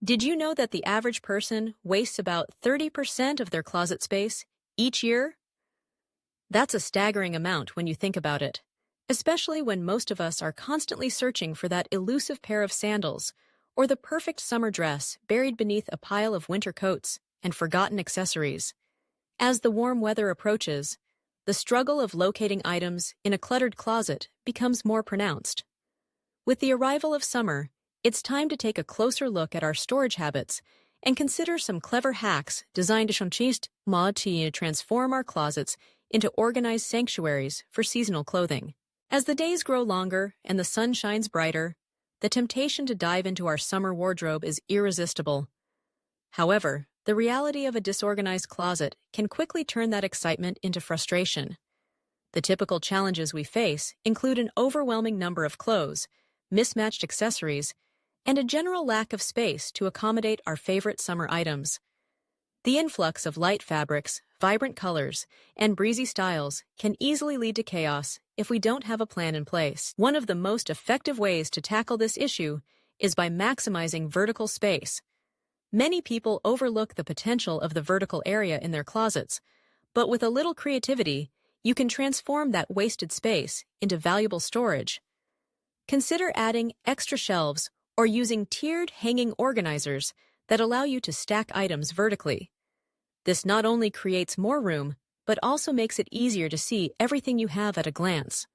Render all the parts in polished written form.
Did you know that the average person wastes about 30% of their closet space each year? That's a staggering amount when you think about it, especially when most of us are constantly searching for that elusive pair of sandals or the perfect summer dress buried beneath a pile of winter coats and forgotten accessories. As the warm weather approaches, the struggle of locating items in a cluttered closet becomes more pronounced. With the arrival of summer, it's time to take a closer look at our storage habits and consider some clever hacks designed to transform our closets into organized sanctuaries for seasonal clothing. As the days grow longer and the sun shines brighter, the temptation to dive into our summer wardrobe is irresistible. However, the reality of a disorganized closet can quickly turn that excitement into frustration. The typical challenges we face include an overwhelming number of clothes, mismatched accessories, and a general lack of space to accommodate our favorite summer items. The influx of light fabrics, vibrant colors, and breezy styles can easily lead to chaos if we don't have a plan in place. One of the most effective ways to tackle this issue is by maximizing vertical space. Many people overlook the potential of the vertical area in their closets, but with a little creativity, you can transform that wasted space into valuable storage. Consider adding extra shelves or using tiered hanging organizers that allow you to stack items vertically. This not only creates more room, but also makes it easier to see everything you have at a glance.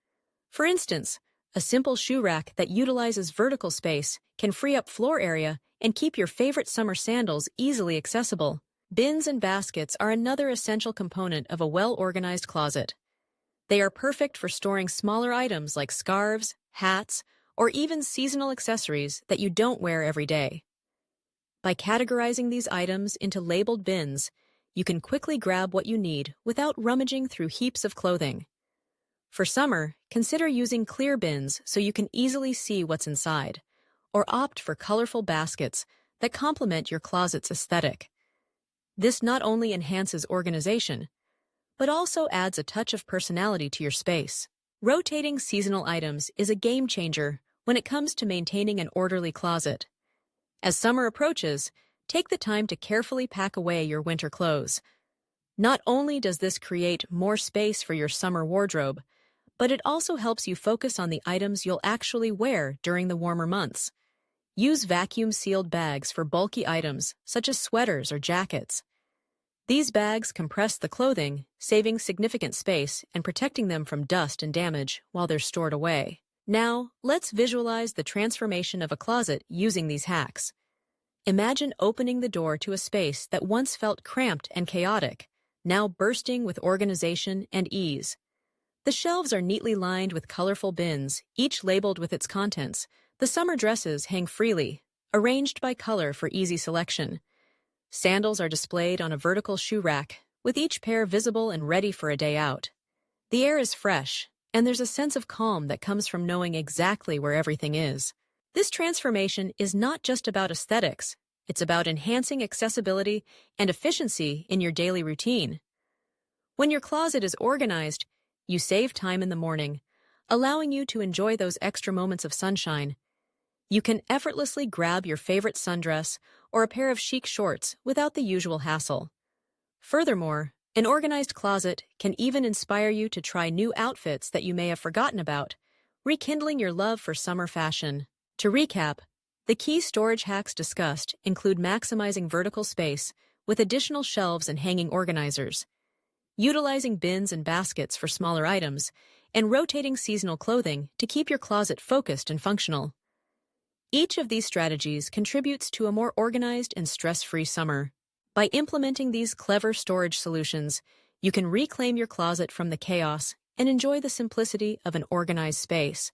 For instance, a simple shoe rack that utilizes vertical space can free up floor area and keep your favorite summer sandals easily accessible. Bins and baskets are another essential component of a well-organized closet. They are perfect for storing smaller items like scarves, hats, or even seasonal accessories that you don't wear every day. By categorizing these items into labeled bins, you can quickly grab what you need without rummaging through heaps of clothing. For summer, consider using clear bins so you can easily see what's inside, or opt for colorful baskets that complement your closet's aesthetic. This not only enhances organization, but also adds a touch of personality to your space. Rotating seasonal items is a game changer when it comes to maintaining an orderly closet. As summer approaches, take the time to carefully pack away your winter clothes. Not only does this create more space for your summer wardrobe, but it also helps you focus on the items you'll actually wear during the warmer months. Use vacuum-sealed bags for bulky items such as sweaters or jackets. These bags compress the clothing, saving significant space and protecting them from dust and damage while they're stored away. Now, let's visualize the transformation of a closet using these hacks. Imagine opening the door to a space that once felt cramped and chaotic, now bursting with organization and ease. The shelves are neatly lined with colorful bins, each labeled with its contents. The summer dresses hang freely, arranged by color for easy selection. Sandals are displayed on a vertical shoe rack, with each pair visible and ready for a day out. The air is fresh, and there's a sense of calm that comes from knowing exactly where everything is. This transformation is not just about aesthetics, it's about enhancing accessibility and efficiency in your daily routine. When your closet is organized, you save time in the morning, allowing you to enjoy those extra moments of sunshine. You can effortlessly grab your favorite sundress or a pair of chic shorts without the usual hassle. Furthermore, an organized closet can even inspire you to try new outfits that you may have forgotten about, rekindling your love for summer fashion. To recap, the key storage hacks discussed include maximizing vertical space with additional shelves and hanging organizers, utilizing bins and baskets for smaller items, and rotating seasonal clothing to keep your closet focused and functional. Each of these strategies contributes to a more organized and stress-free summer. By implementing these clever storage solutions, you can reclaim your closet from the chaos and enjoy the simplicity of an organized space.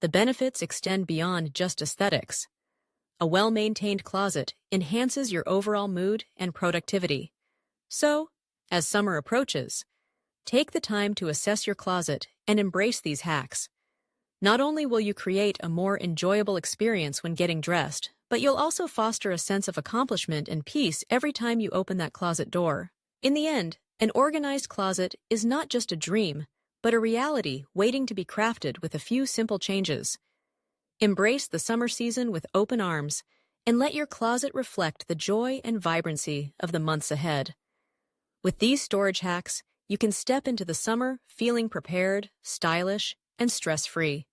The benefits extend beyond just aesthetics. A well-maintained closet enhances your overall mood and productivity. So, as summer approaches, take the time to assess your closet and embrace these hacks. Not only will you create a more enjoyable experience when getting dressed, but you'll also foster a sense of accomplishment and peace every time you open that closet door. In the end, an organized closet is not just a dream, but a reality waiting to be crafted with a few simple changes. Embrace the summer season with open arms and let your closet reflect the joy and vibrancy of the months ahead. With these storage hacks, you can step into the summer feeling prepared, stylish, and stress-free.